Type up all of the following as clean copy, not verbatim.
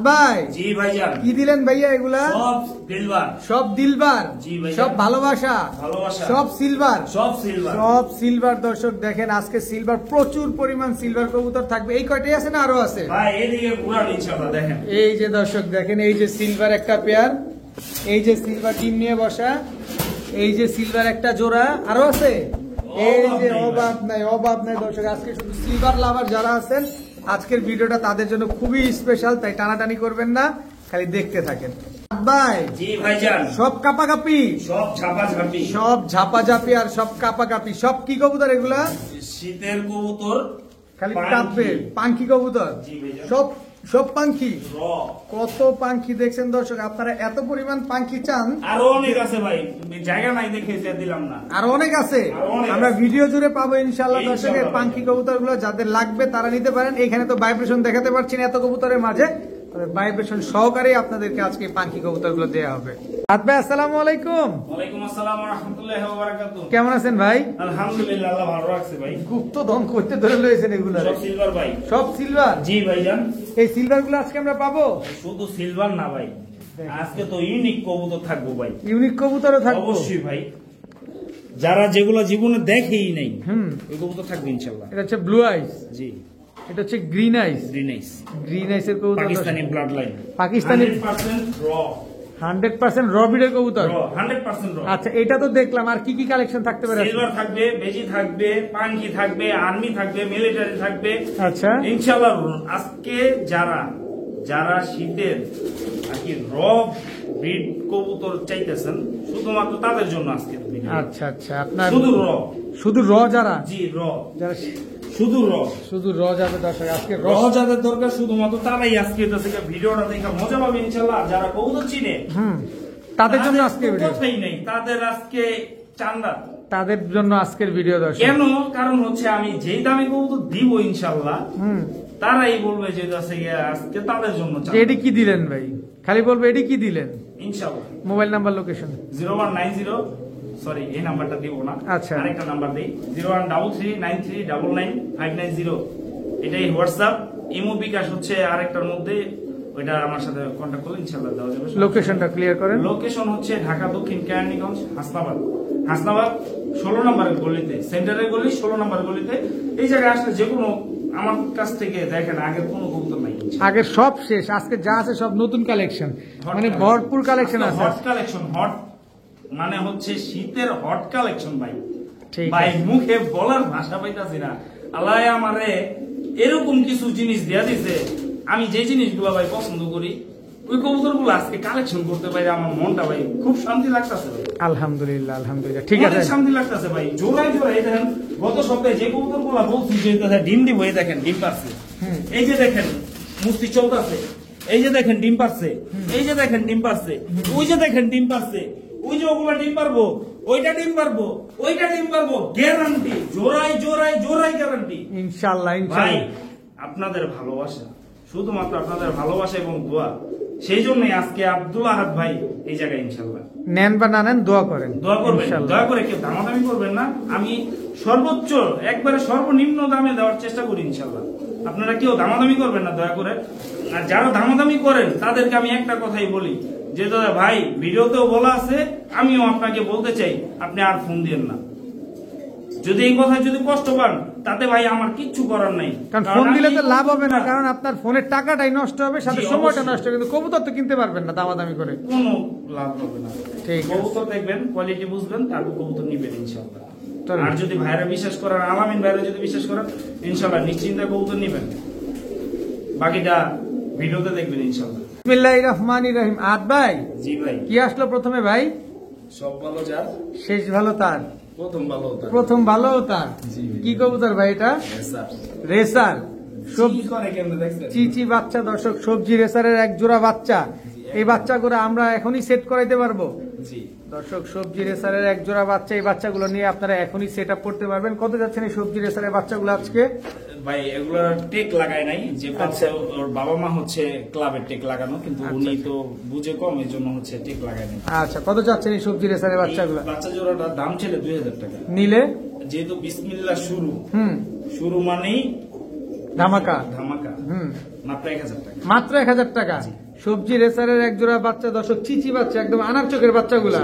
ভাই জি ভাইজান কি দিলেন ভাইয়া এগুলা? সব দিলবার, সব দিলবার, জি ভাইজান। সব ভালোবাসা, ভালোবাসা, সব সিলভার, সব সিলভার, সব সিলভার। দর্শক দেখেন আজকে সিলভার প্রচুর পরিমাণ সিলভার কবুতর থাকবে। এই কয়টাই আছে না আরো আছে? ভাই এদিকে ঘুরান ইনশাআল্লাহ। দেখেন এই যে দর্শক দেখেন, এই যে সিলভার একটা পেয়ার, এই যে সিলভার টিম নিয়ে বসা, এই যে সিলভার একটা জোড়া, আরো আছে। এই যে অভাব নাই, অভাব নাই দর্শক। আজকে শুধু সিলভার লাভার যারা আছেন, আজকের ভিডিওটা তাদের জন্য খুবই স্পেশাল, তাই টানাটানি করবেন না, খালি দেখতে থাকেন। ভাই জি ভাইজান, সব কাপাকাপি, সব ঝাপাঝাপি, সব ঝাপাঝাপি আর সব কাপাকাপি। সব কি কবুতর এগুলা? শীতের কবুতর, খালি কাঁপবে, পাঙ্খি কবুতর, জি ভাইজান। সব সব পাঙ্খি। র কত পাঙ্খি দেখছেন দর্শক, আপনারা এত পরিমাণ পাঙ্খি চান? আরো অনেক আছে ভাই, জায়গা নাই দেখে দিলাম না। আরো অনেক আছে, আরো অনেক আমরা আছে। ভিডিও জুড়ে পাবো ইনশাল্লাহ। দর্শক এই ইনশাআল্লাহ পাঙ্খি কবুতর গুলো যাদের লাগবে তারা নিতে পারেন। এখানে তো ভাইব্রেশন দেখাতে পারছি না এত কবুতরের মাঝে, ভাইব্রেশন সহকারে আপনাদেরকে আজকে পাঙ্খি কবুতর গুলো দেওয়া হবে। ভাই আসসালামু আলাইকুম। ওয়ালাইকুম আসসালাম ওয়া রাহমাতুল্লাহি ওয়া বারাকাতুহু। কেমন আছেন ভাই? আলহামদুলিল্লাহ, আল্লাহ ভালো রাখছে ভাই। গুপ্তধন করতে ধরে লয়েছেন এগুলো? সব সিলভার ভাই। সব সিলভার? জি ভাইজান। এই সিলভার গুলো আজকে আমরা পাবো? শুধু সিলভার না ভাই, আজকে তো ইউনিক কবুতর থাকবো ভাই। ইউনিক কবুতরও থাকবে অবশ্যই ভাই, যারা যেগুলো জীবনে দেখেই নাই ওই কবুতর থাকবে ইনশাআল্লাহ। এটা হচ্ছে ব্লু আইস, জি এটা হচ্ছে গ্রিন আইস। গ্রিন আইস, গ্রিন আইসের কবুতর, পাকিস্তানি ব্লাড লাইন, পাকিস্তানি 100% র, 100% র বিডের কবুতর। 100% র। আচ্ছা, এটা তো দেখলাম, আর কি কি কালেকশন থাকতে পারে? সিলভার থাকবে, বেজি থাকবে, পাঙ্কি থাকবে, আর্মি থাকবে, মিলিটারি থাকবে। আচ্ছা, ইনশাআল্লাহ আজকে যারা যারা শীতের আর কি র ব্রিড কবুতর চাইতেছেন, শুধুমাত্র তাদের জন্য আজকে ভিডিও। আচ্ছা আচ্ছা, আপনার শুধু র, শুধু র যারা, জি র, যারা শুধু র, শুধু র যাবে দর্শক, আজকে র যাদের দরকার শুধুমাত্র তারাই আজকে এটা থেকে ভিডিওটা দেখে মজা পাবে ইনশাআল্লাহ। আর যারা কবুতর চিনে তাদের জন্য আজকে ভিডিও, কথাই নেই, তাদের আজকে চান্দা, তাদের জন্য আজকের ভিডিও দর্শক। কেন? কারণ হচ্ছে আমি যেই দামে কবুতর দিব ইনশাআল্লাহ, তারাই বলবে যে আজকে তাদের জন্য চান্দা। এডি কি দিলেন ভাই? খালি বলবে এডি কি দিলেন ইনশাআল্লাহ। Mobile number, location? 0190, সরি এই নাম্বারটা দিব না, আচ্ছা, আরেকটা নাম্বার দেই, 013393999590। এটাই হোয়াটসঅ্যাপ। ইমো বিকাশ হচ্ছে আরেকটার মধ্যে, ওইটা আমার সাথে কন্ট্যাক্ট করলে ইনশাআল্লাহ দেওয়া যাবে। লোকেশনটা ক্লিয়ার করেন। লোকেশন হচ্ছে ঢাকা দক্ষিণ কেরানীগঞ্জ, হাসনাবাদ। হাসনাবাদ 16 নম্বরের গলিতে, সেন্টারের গলি 16 নম্বর গলিতে। এই জায়গায় আসলে যে কোনো আমার কাছ থেকে দেখেন আগের কোনো কবুতর নাই, আগের সব শেষ, আজকে যা আছে সব নতুন কালেকশন, মানে ভরপুর কালেকশন আছে। হট কালেকশন, হট মানে হচ্ছে শীতের হট কালেকশন ভাই। ঠিক ভাই আছে, মুখে বলার ভাষা পাইতাছি না। আল্লাহ আমারে এরকম কিছু জিনিস দেয়া দিছে, আমি যে জিনিসগুলো ভাই পছন্দ করি ওই কবুতর গুলো আজকে কালেকশন করতে পারি, আমার মনটা ভাই খুব শান্তি লাগতেছে ভাই। আলহামদুলিল্লাহ, আলহামদুলিল্লাহ, ঠিক আছে, শান্তি লাগতেছে ভাই। জোড়ায় জোড়ায় এই দেখেন, গত সপ্তাহে যে কবুতর গুলো বলছি যে ডিম দিব, এই দেখেন ডিম পারছে, এই যে দেখেন মুস্তি চলতেছে, এই যে দেখেন ডিম পারছে, এই যে দেখেন ডিম পারছে, ওই যে দেখেন ডিম পারছে, ওই যে ওগুলা ডিম পারবো, ওইটা ডিম পারবো, ওইটা ডিম পারবো, গ্যারান্টি, জোড়ায় জোড়ায় জোড়ায় গ্যারান্টি ইনশাআল্লাহ। ভাই। ইনশাআল্লাহ আপনাদের ভালোবাসা, শুধুমাত্র আপনাদের ভালোবাসা এবং দোয়া, সেই জন্যই আজকে আব্দুল আহাদ ভাই এই জায়গায় ইনশাআল্লাহ। নেন বা না নেন, দোয়া করেন, দোয়া করবেন, ইনশাআল্লাহ। দয়া করে কেউ দামাদামি করবেন না। আমি সর্বোচ্চ একবারে সর্বনিম্ন দামে দেওয়ার চেষ্টা করি ইনশাআল্লাহ। আপনারা কেউ দামাদামি করবেন না দয়া করে। আর যারা দামাদামি করেন তাদেরকে আমি একটা কথাই বলি যে দাদা ভাই, ভিডিওতেও বলা আছে, আমিও আপনাকে বলতে চাই, আপনি আর ফোন দিয়েন না। যদি এই কথা যদি কষ্ট পান, তাতে ভাই আমার কিচ্ছু করার নাই, কারণ ফোন দিলে তো লাভ হবে না, কারণ আপনার ফোনের টাকাটাই নষ্ট হবে, সাথে জি, সময়টা অবশ্যই। নষ্ট হবে, কিন্তু কবুতর তো কিনতে পারবেন না দামাদামি করে, কোনো লাভ হবে না। ঠিক আছে। কবুতর দেখবেন, কোয়ালিটি বুঝবেন, তারপর কবুতর নিবেন ইনশাআল্লাহ। চলেন। আর যদি ভাইরা বিশ্বাস করেন, আলামিন ভাইরা যদি বিশ্বাস করেন, ইনশাআল্লাহ নিশ্চিন্তে কবুতর নিবেন, বাকিটা ভিডিওতে দেখবেন ইনশাআল্লাহ। বিসমিল্লাহির রহমানির রহিম। আদ ভাই, জি ভাই, কি আসলো প্রথমে ভাই? সব ভালো যার শেষ ভালো তার, প্রথম ভালো তার। প্রথম ভালো তার। জি। কি কবুতর ভাই এটা? স্যার রেসার, সবজি করে কেমনে দেখছেন? চিচি বাচ্চা দর্শক, সবজি রেসারের এক জোড়া বাচ্চা। এই বাচ্চা করে আমরা এখনই সেট করাইতে পারবো জি দর্শক। সবজি রেসারের এক জোড়া বাচ্চা, এই বাচ্চাগুলো নিয়ে আপনারা এখনই সেট আপ করতে পারবেন। কত যাচ্ছেন এই সবজি রেসারের বাচ্চাগুলো আজকে? ভাই এগুলো টেক লাগায় নাই, যে পাচ্ছে ওর বাবা মা হচ্ছে ক্লাবের টেক লাগানো, কিন্তু উনি তো বুঝে কম, এই জন্য হচ্ছে টেক লাগায় নাই। আচ্ছা, কত যাচ্ছেন এই সবজি রেসারের বাচ্চাগুলো? এই বাচ্চা জোড়াটার দাম ছিল 2000 টাকা। নিলে যেহেতু বিসমিল্লাহ শুরু, হুম শুরু মানেই ধামাকা, ধামাকা। মাত্র 1000 টাকা। মাত্র 1000 টাকা। সবজি রেসারের এক জোড়া বাচ্চা, দর্শক চিচি বাচ্চা, একদম আনার চোখের বাচ্চাগুলা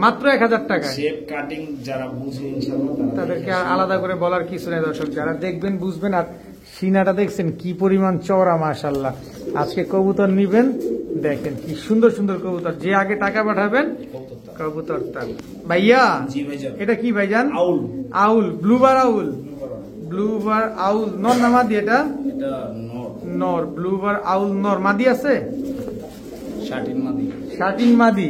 মাত্র 1000 টাকা। শেপ কাটিং যারা বুঝে ইনশাআল্লাহ তাদেরকে আর আলাদা করে বলার কিছু নেই দর্শক, যারা দেখবেন বুঝবেন। আর সিনাটা দেখছেন কি পরিমাণ চওড়া, মাশাআল্লাহ। আজকে কবুতর নিবেন, দেখেন কি সুন্দর সুন্দর কবুতর। যে আগে টাকা পাঠাবেন কবুতরটা। ভাইয়া জি ভাইজান, এটা কি ভাইজান? আউল। আউল, ব্লুবার আউল। ব্লুবার আউল নর না মাদি? এটা এটা নর। নর। ব্লুবার আউল নর। মাদি আছে? শাটিন মাদি। শাটিন মাদি,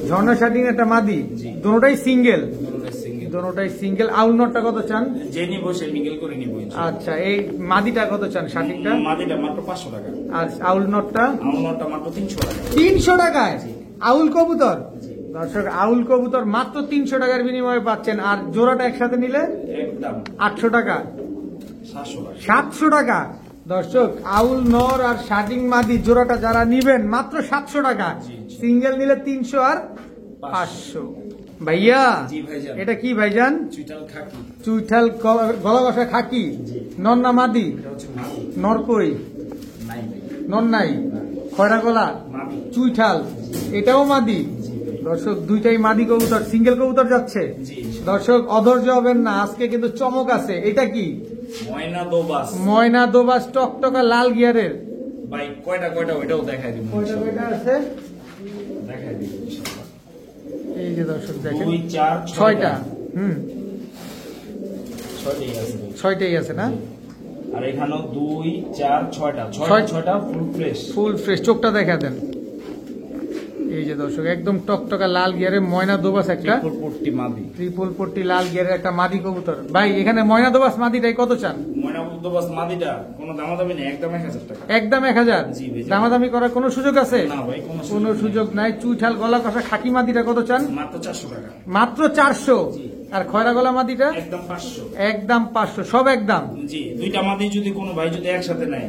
ঝর্ণা শাটিন একটা মাদি। জি। দুটোটাই সিঙ্গেল? দুটোটাই সিঙ্গেল। দুটোটাই সিঙ্গেল। আউল নরটা কত চান? যে নিব সে মিগেল করে নিব ইনশাআল্লাহ। আচ্ছা, এই মাদিটা কত চান? শাটিনটা? মাদিটা মাত্র 500 টাকা। আর আউল নরটা? আউল নরটা মাত্র 300 টাকা। 300 টাকায় আউল কবুতর? দর্শক, আউল কবুতর মাত্র 300 টাকার বিনিময়ে পাচ্ছেন। আর জোড়াটা একসাথে নিলে একদম 800 টাকা। 700 টাকা। 700 টাকা। দর্শক, আউল নর আর শাটিং মাদি জোড়াটা যারা নিবেন মাত্র 700 টাকা। জি, জি। সিঙ্গেল নিলে 300 আর 500। ভাইয়া জি ভাইজান, এটা কি ভাইজান? চুইটাল খাকি। চুইঠাল গলা বসা খাকি। জি। নর না মাদি? এটা হচ্ছে মাদি। নর কই? নাই ভাই, নর নাই। খয়রা গলা মাদি। চুইঠাল, এটাও মাদি। জি ভাই। দর্শক, দুইটাই মাদি কবুতর, সিঙ্গেল কবুতর যাচ্ছে। জি। দর্শক, অধৈর্য হবেন না, আজকে কিন্তু চমক আছে। এটা কি? ময়না দোবাস। ময়না দোবাস, টকটকা লাল গিয়ারের। ভাই কয়টা ওইটাও দেখাই দিব কয়টা কয়টা আছে? দেখাই দিব ইনশাআল্লাহ। এই যে দর্শক দেখেন, 2 4 6টা। 6টাই আছে ভাই। 6টাই আছে না? আর এখানেও 2 4 6টা। ছয়। 6টা ফুল ফ্রেশ। Full fresh. চোখটা দেখা দেন। এই যে দর্শক, একদম টকটকা লাল গিয়ারের ময়না দোবাস একটা। ফুল পট্টি মাদি। ট্রিপল পট্টি লাল গিয়ারের একটা মাদি কবুতর। ভাই, এখানে ময়না দোবাস মাদিটাই কত চান? ময়না দোবাস মাদিটা কোনো দামাদামি নেই, একদম 1000 টাকা। একদম 1000। জি ভাই। দামাদামি করার কোনো সুযোগ আছে? না ভাই, কোনো সুযোগ নাই। চুইঠাল গলা কষা খাকি মাদিটা কত চান? মাত্র 400 টাকা। মাত্র 400। জি। আর খয়রা গলা মাদিটা? একদম 500। একদম 500। সব একদম। জি, দুইটা মাদি যদি কোনো ভাই যদি একসাথে নেয়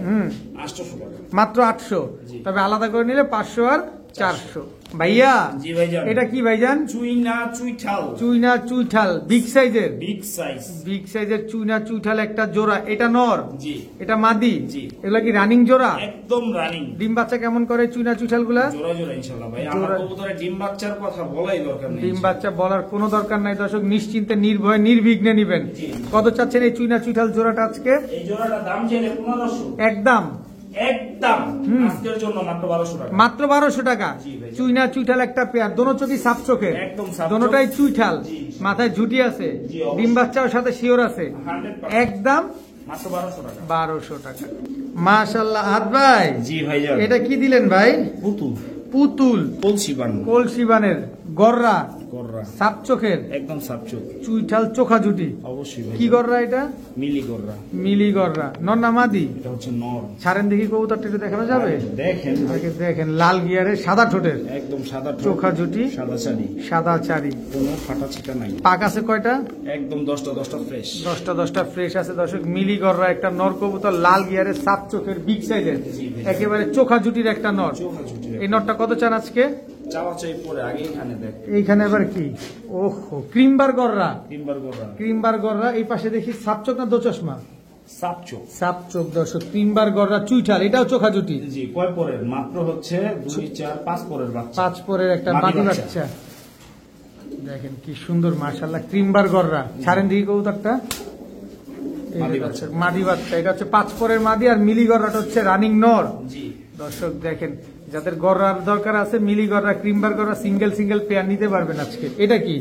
800 টাকা। মাত্র 800। জি। তবে আলাদা করে নিলে 500 আর 400। ভাইয়া জি ভাইজান, এটা কি ভাইজান? চুইনা চুইঠাল। চুইনা চুইঠাল, বিগ সাইজের। Big size. বিগ সাইজের চুইনা চুইঠাল একটা জোড়া। এটা নর? জি। এটা মাদি? জি। এগুলা কি রানিং জোড়া? একদম রানিং। ডিম বাচ্চা কেমন করে চুইনা চুইঠাল গুলা? জোড়া জোড়া ইনশাআল্লাহ ভাই। আমার জোড়া। কবুতরের ডিম বাচ্চার কথা বলাই দরকার নেই। ডিম বাচ্চা বলার কোনো দরকার নাই দর্শক, নিশ্চিন্তে নির্ভয়ে নির্বিঘ্নে নিবেন। জি। কত চাচ্ছেন এই চুইনা চুইঠাল জোড়াটা আজকে? এই জোড়াটা দাম চাইলে 1500। একদম একদম আজকের জন্য মাত্র 1200 টাকা। মাত্র 1200 টাকা। জি ভাই। চুইনা চুইঠাল একটা পেয়ার, দোনো চোখই সাপ চোখের। একদম সাপ চোখ। দোনোটাই চুইঠাল। জি। মাথায় ঝুটি আছে, জি, অবশ্যই। ডিম বাচ্চার সাথে শিওর আছে। 100% একদম মাত্র 1200 টাকা। 1200 টাকা। মাশাআল্লাহ। হাত ভাই, জি ভাইজান, এটা কি দিলেন ভাই? পুতুল। পুতুল কলসি বান। কলসিবানের গররা, গররা। সাপ চোখের, একদম সাপচুক। চুইঠাল চোখা জুটি। অবশ্যই ভাই। কি গররা এটা? মিলি গররা। মিলি গররা। নর না মাদি? এটা হচ্ছে নর। ছাড়েন দেখি কবুতরটা, একটু দেখানো যাবে? দেখেন ভাই, আগে দেখেন, লাল গিয়ারের, সাদা ঠোঁটের, একদম সাদা ঠোঁট, চোখা জুটি, সাদা চারি, সাদা চারি। কোনো ফাটা ছিটা নাই। পাক আছে কয়টা? একদম 10টা ফ্রেশ। 10টা ফ্রেশ আছে দর্শক। মিলি গররা একটা নর কবুতর, লাল গিয়ারের, সাপ চোখের, বিগ সাইজের, জি ভাই। একেবারে চোখা জুটির একটা নর। চোখা ছুটি। এই নরটা কত চান আজকে? চাওয়া চাই পরে আগে এখানে দেখ। এইখানে আবার কি? ওহো, ক্রিমবার গররা। তিনবার গররা। ক্রিমবার গররা। এই পাশে দেখি সাপ চোখ না দো চশমা? সাপচোক। সাপ চোখ দর্শক। ক্রিমবার গররা চুইঠাল, এটাও চোখা জুটি। জি, কয় পরের? মাত্র হচ্ছে 2 4 5 পরের বাচ্চা। 5 পরের একটা মাদি মাদি বাচ্চা। বাচ্চা। দেখেন কি সুন্দর, মাশাআল্লাহ। ক্রিমবার গররা। ছাড়েন দিকে কবুতরটা। এই যে মাদি দর্শক, বাচ্চা। মাদি বাচ্চা। এটা হচ্ছে 5 পরের মাদি, আর মিলি গররাটা হচ্ছে রানিং নর। জি। দর্শক দেখেন, যাদের গররার দরকার আছে, মিলি গররা, ক্রিমবার গররা, সিঙ্গেল সিঙ্গেল পেয়ার নিতে পারবেন আজকে। এটা কি?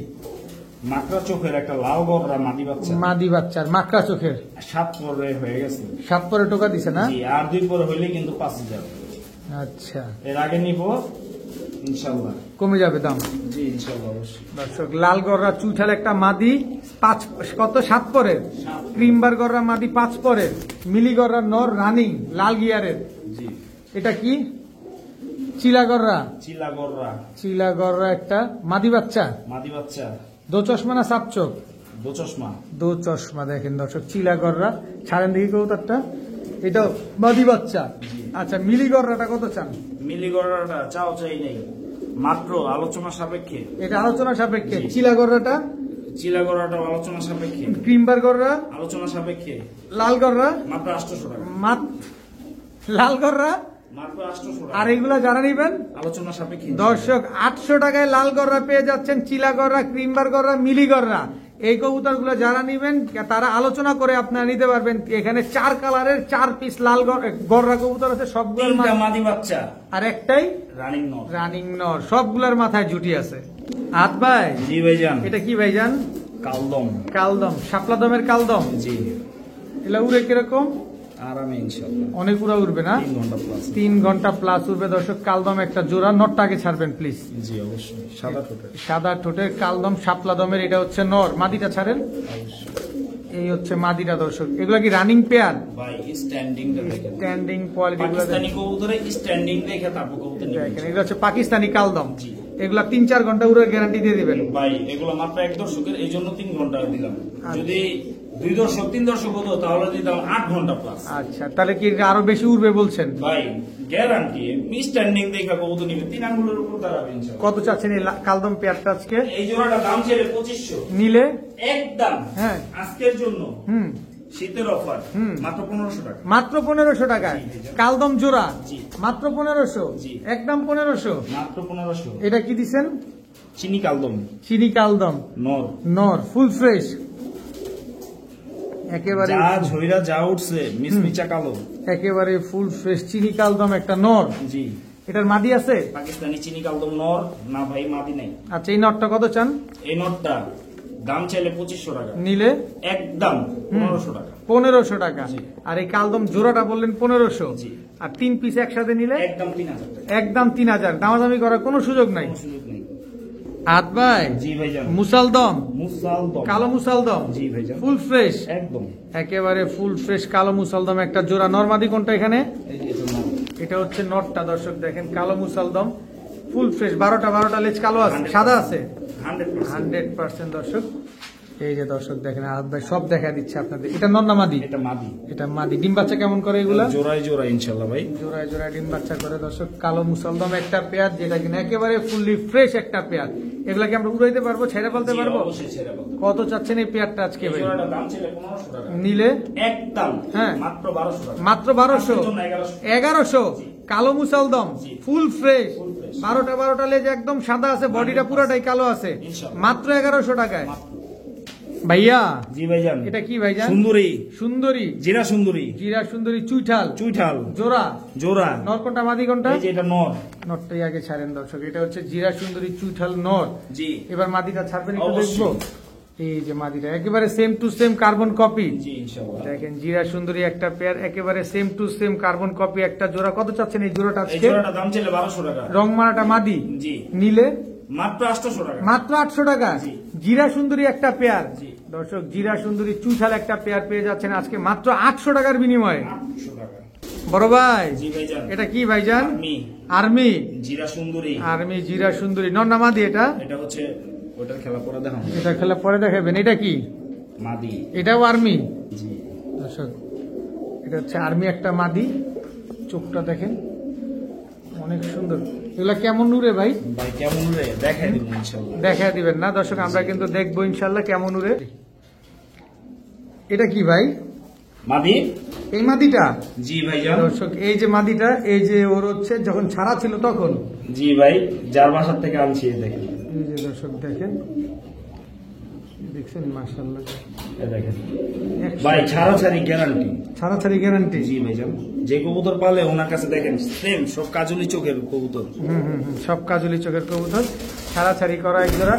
মাকড়া চোখের একটা লাল গররা মাদি বাচ্চা। মাদি বাচ্চার, মাকড়া চোখের। 7 পরে হয়ে গেছে। 7 পরে টোকা দিছে না? জি, আর 2 পরে হইলে কিন্তু 5000। আচ্ছা, এর আগে নিব ইনশাআল্লাহ। কমে যাবে দাম। জি ইনশাআল্লাহ অবশ্যই। দর্শক, লাল গররা চুইঠাল একটা মাদি, 5 কত 7 পরের। ক্রিমবার গররা মাদি 5 পরের, মিলি গররা নর রানিং, লাল গিয়ারের। জি। এটা কি? চিলা গররা। চিলা গররা। চিলা গররা একটা মাদি বাচ্চা। মাদি বাচ্চা। দো চশমা না সাপ চোখ? দো চশমা। দো চশমা। দেখেন দর্শক, চিলা গররা। ছাড়েন দেখি কবুতরটা। এটাও মাদি বাচ্চা। আচ্ছা, মিলি গররাটা কত চান? মিলি গররাটা চাও চাই নেই, মাত্র আলোচনা সাপেক্ষে। এটা আলোচনা সাপেক্ষে। জি। চিলা গররাটা? চিলা গররাটা আলোচনা সাপেক্ষে। ক্রিমবার গররা? আলোচনা সাপেক্ষে। লাল গররা? মাত্র 800 টাকা। লাল গররা মাত্র 800 টাকা। আর এগুলা যারা নিবেন আলোচনা সাপেক্ষে দর্শক 800 টাকায় লাল গররা পেয়ে যাচ্ছেন, চিলা গররা, ক্রিমবার গররা, মিলি গররা। এই কবুতরগুলো যারা নিবেন তারা আলোচনা করে আপনারা নিতে পারবেন। এখানে 4 কালারের 4 পিস লাল গররা কবুতর আছে, সবগুলোর তিনটা মাদি বাচ্চা আর একটাই রানিং নর। রানিং নর, সবগুলোর মাথায় জুটি আছে। হাত ভাই জি ভাইজান, এটা কি ভাইজান? কালদম। কালদম, শাপলা দমের কালদম। জি, এগুলা উড়ে কিরকম? আরামে ইনশাআল্লাহ অনেক উড়া উড়বে না? 3 ঘন্টা প্লাস। 3 ঘন্টা প্লাস উড়বে দর্শক। কালদম একটা জোড়া, নটটাকে ছাড়বেন প্লিজ। জি অবশ্যই, সাদা ঠোঁটের। সাদা ঠোঁটের কালদম শাপলা দমের, এটা হচ্ছে নর। মাদিটা ছাড়েন, অবশ্যই এই হচ্ছে মাদিটা দর্শক। এগুলা কি রানিং পেয়ার? ভাই স্ট্যান্ডিংটা দেখেন, স্ট্যান্ডিং কোয়ালিটি গুলো পাকিস্তানি কবুতরে স্ট্যান্ডিং দেখে তারপর কবুতর দেখেন। নিবেন। এগুলো হচ্ছে পাকিস্তানি কালদম। জি। এগুলা 3-4 ঘন্টা উড়ার গ্যারান্টি দিয়ে দিবেন। ভাই এগুলো মাত্র এক দর্শকের, এই জন্য 3 ঘন্টা দিলাম। আচ্ছা। যদি 2 দর্শক 3 দর্শক হতো তাহলে দিতাম 8 ঘন্টা প্লাস। আচ্ছা, তাহলে কি আরো বেশি উড়বে বলছেন? ভাই গ্যারান্টি, স্ট্যান্ডিং দেখে কবুতর নিবে, 3 আঙ্গুলের উপর দাঁড়াবে ইনশাআল্লাহ। কত চাচ্ছেন এই কালদম পেয়ারটা আজকে এই জোড়াটা দাম ছিল 2500 নিলে? একদম। হ্যাঁ। আজকের জন্য হুম, শীতের অফার হুম। মাত্র 1500 টাকা। মাত্র 1500 টাকায় জি, জি। কালদম জোড়া, জি। মাত্র 1500, জি। একদম 1500। মাত্র 1500। এটা কি দিছেন? চিনি কালদম চিনি কালদম নর। নর, ফুল ফ্রেশ একেবারে, যা ঝইরা যা উঠছে মিসমিচা কালো। একেবারে ফুল ফ্রেশ চিনি কালদম একটা নর। জি, এটার মাদি আছে? পাকিস্তানি চিনি কালদম নর না ভাই, মাদি নাই। আচ্ছা, এই নরটা কত চান? এই নটটা দাম চাইলে 2500 টাকা, নিলে একদম 1500 টাকা। 1500 টাকা। জি। আর এই কালদম জোড়াটা বললেন 1500। জি। আর 3 পিস একসাথে নিলে একদম 3000 টাকা, একদম 3000। দামাদামি করার কোনো সুযোগ নাই। কোনো সুযোগ নেই। হাত ভাই জি ভাইজান, মুসালদম, মুসালদম। কালো মুসালদম, জি ভাইজান, ফুল ফ্রেশ, একদম। একেবারে ফুল ফ্রেশ কালো মুসালদম একটা জোড়া। নরমাদি কোনটা এখানে? এই যে এটা নর। এটা হচ্ছে নটটা দর্শক, দেখেন কালো মুসালদম ফুল ফ্রেশ। 12টা লেজ কালো আছে, সাদা আছে 100%। 100% দর্শক। এই যে দর্শক দেখেন, হাত ভাই সব দেখা দিচ্ছে আপনাদের। এটা নর না মাদি? এটা মাদি। এটা মাদি। ডিম বাচ্চা কেমন করে এগুলা? জোড়ায় জোড়ায় ইনশাআল্লাহ ভাই। জোড়ায় জোড়ায় ডিম বাচ্চা করে দর্শক। কালো মুসলদম একটা পেয়ার, যেটা কিনা একেবারে ফুললি ফ্রেশ একটা পেয়ার। এগুলা কি আমরা উড়াইতে পারবো, ছেড়ে ফেলতে জি, পারবো? অবশ্যই ছেড়ে বলতে। কত চাচ্ছেন এই পেয়ারটা আজকে এই ভাই? জোড়াটার দাম ছিল 1500 টাকা, নিলে একদম হ্যাঁ। মাত্র 1200 টাকা। মাত্র 1200। আজকের জন্য 1100। 1100 কালো মুসলদম জি। Full fresh, Full fresh। 12টা লেজ একদম সাদা আছে, বডিটা পুরোটাই কালো আছে, ইনশাআল্লাহ। মাত্র 1100 টাকায়। মাত্র। ভাইয়া জি ভাইজান, এটা কি ভাইজান? সুন্দরী, সুন্দরী, জিরা সুন্দরী, জিরা সুন্দরী চুইঠাল চুইঠাল জোড়া। জোড়া। নর কোনটা মাদি কোনটা? এই যে এটা নর। নরটাই আগে ছাড়েন দর্শক। এটা হচ্ছে জিরা সুন্দরী চুইঠাল নর। জি এবার মাদিটা ছাড়বেন একটু অবশ্যই। দেখবো। এই যে মাদিটা একেবারে same to same carbon copy. জি ইনশাআল্লাহ। দেখেন জিরা সুন্দরী একটা পেয়ার, একেবারে same to same carbon copy একটা জোড়া। কত চাচ্ছেন এই জোড়াটা এই আজকে? জোড়াটার দাম ছিল 1200 টাকা। রং মারাটা মাদি, জি নিলে মাত্র 800 টাকা। মাত্র 800 টাকা। জি। জিরা সুন্দরী একটা পেয়ার জি। দর্শক, জিরা সুন্দরী চুইঠাল একটা পেয়ার পেয়ে যাচ্ছেন আজকে মাত্র 800 টাকার বিনিময়ে। 800 টাকা। বড় ভাই জি ভাইজান, এটা কি ভাইজান? আমি আর্মি, জিরা সুন্দরী। আর্মি জিরা সুন্দরী নর না মাদি? এটা এটা হচ্ছে ওটার খেলা পরে দেখাম। এটা খেলা পরে দেখাবেন। এটা কি? মাদি। এটাও আর্মি জি দর্শক। এটা হচ্ছে আর্মি একটা মাদি। চোখটা দেখেন অনেক সুন্দর। এগুলা কেমন উড়ে ভাই? ভাই কেমন রে দেখাই দিব ইনশাআল্লাহ। দেখা দিবেন না দর্শক, আমরা কিন্তু দেখবো ইনশাল্লাহ কেমন উড়ে। এটা কি ভাই? মাদি। এই মাদিটা জি ভাইজান, দর্শক, এই যে মাদিটা, এই যে ওর হচ্ছে যখন ছাড়া ছিল তখন। জি ভাই, যার বাসার থেকে আনছি এই দেখেন। এই যে দর্শক দেখেন, দেখছেন মাশাআল্লাহ। এই দেখেন ভাই, ছাড়াছাড়ি গ্যারান্টি। ছাড়াছাড়ি গ্যারান্টি। জি ভাইজান, যে কবুতর পালে ওনার কাছে দেখেন সেম সব কাজলি চোখের কবুতর। সব কাজলি চোখের কবুতর, ছাড়াছাড়ি করা এক জোড়া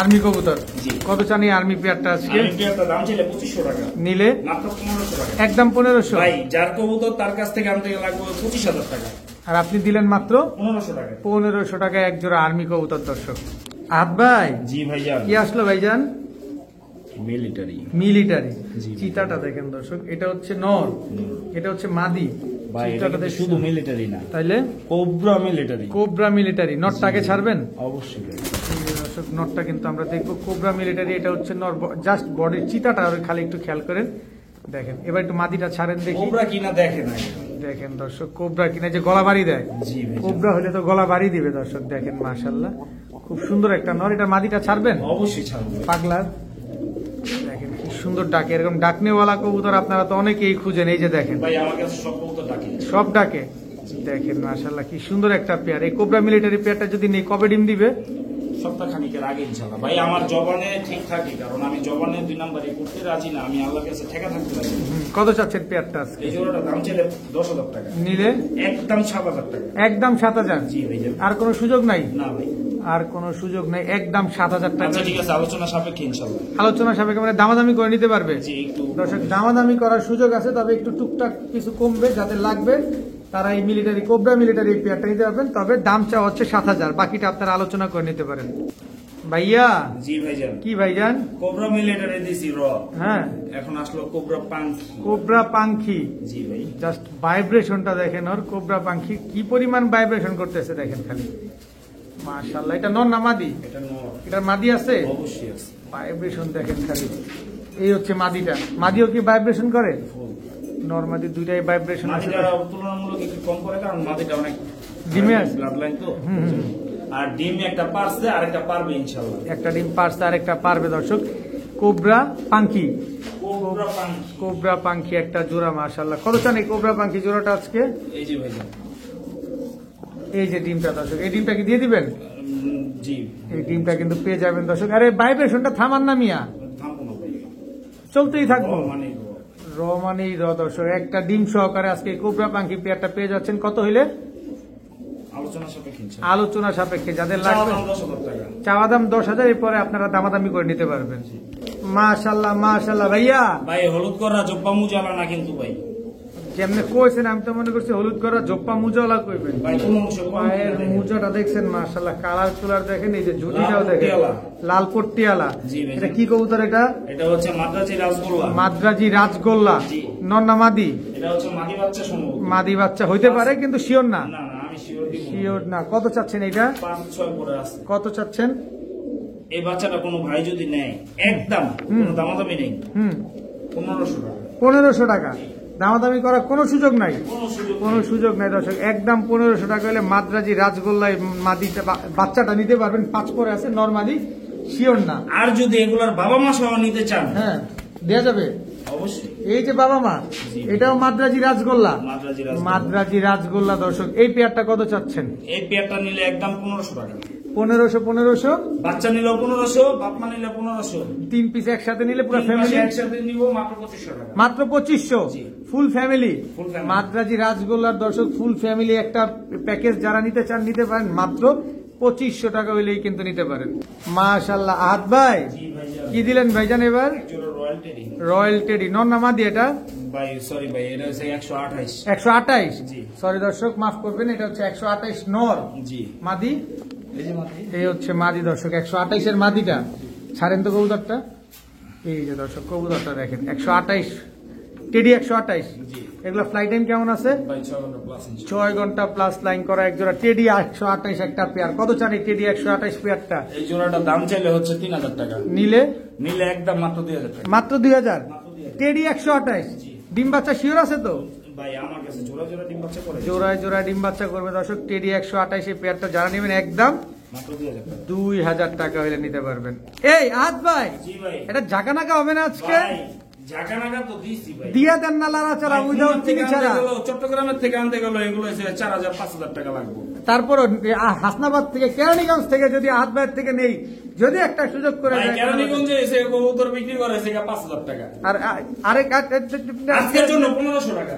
আর্মি কবুতর। জি। কত চান এই আর্মি পেয়ারটা আজকে? আমি পেয়ারটার দাম ছিল 2500 টাকা, নিলে মাত্র 1500 টাকা। একদম 1500। ভাই যার কবুতর তার কাছ থেকে আনতে লাগবে 25000 টাকা, আর আপনি দিলেন মাত্র 1500 টাকা। 1500 টাকায় এক জোড়া আর্মি কবুতর দর্শক। আহাত ভাই জি ভাইজান, কি আসলো ভাইজান? মিলিটারি। মিলিটারি জি। চিতাটা দেখেন দর্শক, এটা হচ্ছে নর, এটা হচ্ছে মাদি। ভাই এটা চিতাটা কিন্তু দেখছেন? শুধু মিলিটারি না, তাইলে কোবরা মিলিটারি। Cobra military. নটটাকে ছাড়বেন? অবশ্যই ভাই। এই যে দর্শক, নটটা কিন্তু আমরা দেখবো। কোবরা মিলিটারি, এটা হচ্ছে নর। জাস্ট বডির চিতাটা খালি একটু খেয়াল করেন, দেখেন। এবার একটু মাদিটা ছাড়েন দেখি। কোবরা কিনা দেখেন আগে। দেখেন দর্শক, কোবরা কিনা যে গলা বাড়ি দেয়। জি ভাইজান, কোবরা হলে তো গলা বাড়ি দিবে দর্শক। দেখেন খুব সুন্দর একটা নর। এটা মাদিটা ছাড়বেন? অবশ্যই ছাড়বো। পাগলার দেখেন কি সুন্দর ডাকে, এরকম ডাকনেওয়ালা কবুতর আপনারা তো অনেকেই খুঁজেন। এই যে দেখেন ভাই আমার কাছে সব কবুতর ডাকে। সব ডাকে, দেখেন মাশাআল্লাহ কি সুন্দর একটা পেয়ার। এই কোবরা মিলিটারি পেয়ারটা যদি নেই কবে ডিম দিবে? সপ্তাহ খানিকের আগে ইনশাআল্লাহ। ভাই আমার জবানে ঠিক থাকে, কারণ আমি জবানে 2 নাম্বারে করতে রাজি না, আমি আল্লাহর কাছে ঠেকা থাকতে রাজি। কত চাচ্ছেন পেয়ারটা আজকে? এই জোড়াটা দাম ছিল 10,000 টাকা, নিলে একদম 7,000 টাকা। একদম 7,000? জি ভাই। আর কোনো সুযোগ নাই? না ভাই, আর কোনো সুযোগ নাই, একদম 7,000 টাকা। আচ্ছা ঠিক আছে, আলোচনা সাপেক্ষে ইনশাআল্লাহ। আলোচনা সাপেক্ষে মানে দামাদামি করে নিতে পারবে? জি একটু। দর্শক দামাদামি করার সুযোগ আছে, তবে একটু টুকটাক কিছু কমবে, যাদের লাগবে তারা এই মিলিটারি কোবরা মিলিটারি পেয়ারটা নিতে পারবেন। তবে দাম চা হচ্ছে 7,000, বাকিটা আপনারা আলোচনা করে নিতে পারেন। ভাইয়া। জি ভাইজান। কি ভাইজান? কোবরা মিলিটারি দিছি র। হ্যাঁ, এখন আসলো কোবরা পাঙ্খি। কোবরা পাঙ্খি। জি ভাই। জাস্ট ভাইব্রেশনটা দেখেন ওর, কোবরা পাঙ্খি কি পরিমাণ ভাইব্রেশন করতেছে দেখেন খালি, মাশাআল্লাহ। এটা নর না মাদি? এটা নর। এটার মাদি আছে? অবশ্যই আছে। ভাইব্রেশন দেখেন খালি। এই হচ্ছে মাদিটা। মাদিও কি ভাইব্রেশন করে? নর মাদি দুইটাই ভাইব্রেশন আছে। মাদিটা তুলনামূলক একটু কম করে, কারণ মাদিটা অনেক ডিমে আছে, ব্লাড লাইন তো। আর ডিম একটা পারছে আর একটা পারবে ইনশাআল্লাহ। একটা ডিম পারছে আর একটা পারবে। দর্শক কোবরা পাঙ্খি, কোবরা পাঙ্খি। কোবরা পাঙ্খি একটা জোড়া, মাশাআল্লাহ। কত চান এই কোবরা পাঙ্খি জোড়াটা আজকে? এই যে ভাইজান, এই যে ডিমটা দর্শক, এই ডিমটা কি দিয়ে দিবেন? জি। এই ডিমটা কিন্তু পেয়ে যাবেন দর্শক। আরে ভাইব্রেশনটা থামান না মিয়া, থামবো না ভাই, চলতেই থাকবো। মানে র মানেই র দর্শক। একটা ডিম সহকারে আজকে কোবরা পাঙ্খি পেয়ারটা পেয়ে যাচ্ছেন। কত হইলে? আলোচনা সাপেক্ষে ইনশাআল্লাহ। আলোচনা সাপেক্ষে, যাদের লাগবে 10,000 টাকা। চাওয়া দাম 10,000, এরপরে আপনারা দামাদামি করে নিতে পারবেন। মাশাআল্লাহ মাশাআল্লাহ। ভাইয়া ভাই হলুদ করা জব্বা মুজালা না কিন্তু ভাই। যেমনি কইছেন আমি তো মনে করছি হলুদ করা জোপ্পা মুজাওয়ালা কইবেন। ভাই কোন অংশ কম পায়ের দেখেন। মুজাটা দেখছেন মাশাআল্লাহ, কালার কুলার দেখেন, এই যে ঝুঁটিটাও লাল দেখেন পট্টিয়ালা। লাল পট্টিয়ালা। জি ভাই। এটা কি কবুতর? এটা এটা হচ্ছে মাদ্রাজি রাজগোল্লা। মাদ্রাজি রাজগোল্লা। জি। নর না মাদি? এটা হচ্ছে মাদি বাচ্চা সম্ভব। মাদি বাচ্চা হইতে পারে, কিন্তু শিওর না। না না, আমি শিওর দিব। শিওর না। কত চাচ্ছেন এটা? 5-6 করে আছে। কত চাচ্ছেন? এই বাচ্চাটা কোনো ভাই যদি নেয়, একদম কোনো দামাদামি নেই, 1500 টাকা। 1500 টাকা? দামাদামি করার কোনো সুযোগ নাই? কোনো সুযোগ কোনো সুযোগ নাই দর্শক, একদম 1500 টাকা হলে মাদ্রাজি রাজগোল্লায় মাদিটা বাচ্চাটা নিতে পারবেন। 5 করে আছে, নর মাদি শিওর না। আর যদি এগুলার বাবা মা সহ নিতে চান, হ্যাঁ দেয়া যাবে অবশ্যই। এই যে বাবা মা, এটাও মাদ্রাজি রাজগোল্লা। মাদ্রাজি রাজগোল্লা। মাদ্রাজি রাজগোল্লা দর্শক। এই পেয়ারটা কত চাচ্ছেন? এই পেয়ারটা নিলে একদম 1500 টাকা। 1500? বাচ্চা নিলেও 1500, বাপ মা নিলে 1500। 3 পিস একসাথে নিলে পুরো তিন ফ্যামিলি মাসে একসাথে নিব মাত্র 2500 টাকা। মাত্র 2500? জি। Full family. Full family. মাদ্রাজি রাজগোল্লার দর্শক ফুল ফ্যামিলি একটা প্যাকেজ যারা নিতে চান নিতে পারেন, মাত্র 2500 টাকা হইলেই কিন্তু নিতে পারেন। মাশাআল্লাহ। আহাদ ভাই জি ভাইজান। কি দিলেন ভাইজান এবার? জোড়া রয়্যাল টেডি। Royal teddy. নর না মাদি এটা? ভাই সরি ভাই, এটা হচ্ছে 128। 128? জি। সরি দর্শক মাফ করবেন, এটা হচ্ছে 128 নর। জি। মাদি? এই যে মাত্র এই হচ্ছে মাদি দর্শক, 128 এর মাদিটা। ছাড়েন তো কবুতরটা, এই যে দর্শক কবুতরটা দেখেন, 128 টেডি 128। জি। এগুলো ফ্লাইট টাইম কেমন আছে? ভাই 6 ঘন্টা প্লাস ইঞ্চি। 6 ঘন্টা প্লাস লাইন করা এক জোড়া টেডি 128 একটা পেয়ার। কত চান এই টেডি 128 পেয়ারটা? এই জোড়াটার দাম চাইলে হচ্ছে 3000 টাকা, নিলে নিলে একদম মাত্র 2000 টাকা। মাত্র 2000? মাত্র 2000। টেডি 128? জি। ডিম বাচ্চা শিওর আছে তো? ভাই আমার কাছে জোড়া জোড়া ডিম বাচ্চা করে। জোড়ায় জোড়ায় ডিম বাচ্চা করবে দর্শক। টেডি 128 এই পেয়ারটা যারা নেবেন একদম মাত্র 2000 টাকা। 2000 টাকা হলে নিতে পারবেন। এই আজ ভাই জি ভাই। এটা ঝাঁকানাকা হবে না আজকে? ভাই জাকানাগা তো দিছি ভাই। দিয়া দেন না লারা চালা ভাই, উইদাউট খুলনা চিনি থেকে ছাড়া। আনতে গেলেও, চট্টগ্রামের থেকে আনতে গেল এগুলো 4000-5000 টাকা লাগবে। তারপর হাসনাবাদ থেকে কেরানীগঞ্জ থেকে যদি আহাদ ভাইয়ের থেকে নেই, যদি একটা সুযোগ করে ভাই দেয়, কেরানীগঞ্জে এসে কবুতর বিক্রি করে সেটা 5000 টাকা। আর আরেক আজকের জন্য 1500 টাকা।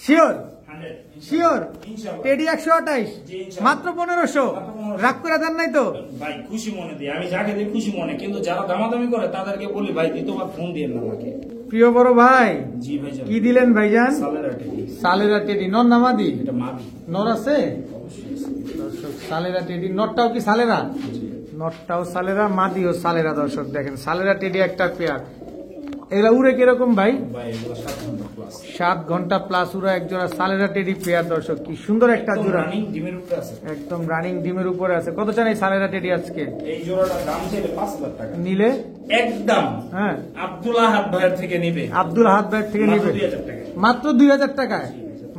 শিওর 100 শিওর ইনশাআল্লাহ। টেডি 128 জি, ইনশাআল্লাহ। মাত্র 1500? মাত্র 1500। রাগ করে দেন নাই তো? ভাই খুশি মনে দিই, আমি যাকে দিই খুশি মনে, কিন্তু যারা দামাদামি করে তাদেরকে বলি ভাই তোমার ফোন দিয়ে না আমাকে। প্রিয় বড় ভাই জি ভাইজান। কি দিলেন ভাইজান? সালের টেডি। সালেরা টেডি। নর নামাদি? এটা মাদি। নর আছে অবশ্যই আছে। দর্শক? সালেরা টেডি। নরটাও কি সালেরা? জি। নটটাও সালেরা, মাদিও সালেরা দর্শক। দেখেন সালেরা টেডি একটা পেয়ার। এগুলা উড়ে কিরকম ভাই? ভাই এগুলো 7 ঘন্টা প্লাস। 7 ঘন্টা প্লাস উড়া এক জোড়া সালেরা টেডি পেয়ার দর্শক। কি সুন্দর একটা জোড়া, রানিং ডিমের উপরে আছে। একদম রানিং ডিমের উপরে আছে। কত চান এই সালেরা টেডি আজকে? এই জোড়াটার দাম ছিল 5000 টাকা। নিলে একদম হ্যাঁ আব্দুল্লাহ হাত ভাইয়ের থেকে নিবে আব্দুল হাত ভাইয়ের থেকে মাত্র নিবে 2000 টাকা। মাত্র 2000 টাকায়।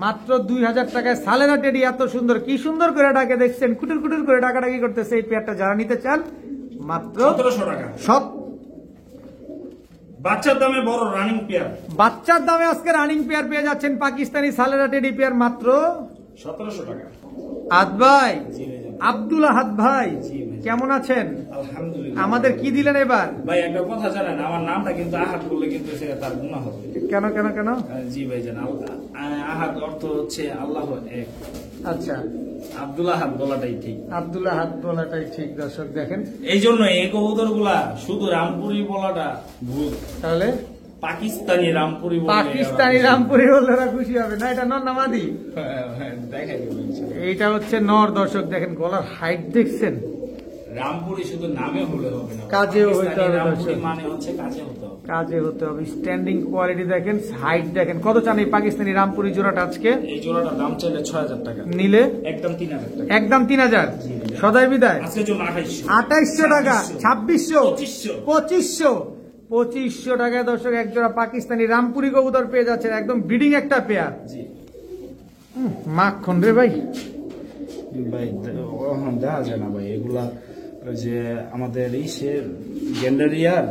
মাত্র 2000 টাকায় সালেরা টেডি। এত সুন্দর, কি সুন্দর করে ডাকে দেখছেন, কুটুর কুটুর করে ডাকাডাকি করতেছে। এই পেয়ারটা যারা নিতে চান মাত্র 1700 টাকা। বাচ্চার দামে বড় রানিং পেয়ার বাচ্চার দামে আজকে রানিং পেয়ার পেয়ে যাচ্ছেন পাকিস্তানি সালেরা টেডি পেয়ার মাত্র 1700 টাকা। হাত ভাই, জি ভাইজান। আব্দুল আহাদ ভাই, জি ভাই। কেমন আছেন? আলহামদুলিল্লাহ। আমাদের কি দিলেন এবার? ভাই একটা কথা জানেন, আমার নামটা কিন্তু আহাদ করলে কিন্তু সেটা তার গুনাহ হবে। কেন কেন কেন? জি ভাইজান, আহাদ অর্থ হচ্ছে আল্লাহ এক। আচ্ছা, আব্দুল আহাদ বলাটাই ঠিক। আব্দুল আহাদ বলাটাই ঠিক। দর্শক দেখেন, এই জন্য এই কবুতর গুলা শুধু রামপুরি বলাটা ভুল, তাহলে পাকিস্তানি রামপুরি বললে পাকিস্তানি রামপুরি বললে ওরা খুশি হবে না। এটা নর না মাদি? দেখাই দেবো ইনশাআল্লাহ। এইটা হচ্ছে নর। দর্শক দেখেন, গলার হাইট দেখছেন? রামপুরি শুধু নামে হলে হবে না, কাজেও হইতে পাকিস্তানি হবে রামপুরি দর্শক। মানে হচ্ছে কাজে হতে হবে। কাজে হতে হবে। স্ট্যান্ডিং কোয়ালিটি দেখেন, হাইট দেখেন। কত চান এই পাকিস্তানি রামপুরি জোড়াটা আজকে? এই জোড়াটার দাম চাইলে 6000 টাকা, নিলে একদম 3000 টাকা। একদম 3000। সদাই বিদায় আজকের জন্য 2800 2800 টাকা, 2600, 2500 2500 টাকায় দর্শক এক জোড়া পাকিস্তানি রামপুরি কবুতর পেয়ে যাচ্ছেন, একদম ব্রিডিং একটা পেয়ার। জি মাখন রে ভাই, ভাই। দেখা যায় না ভাই এগুলা, ওই যে আমাদের গেন্ডারিয়ার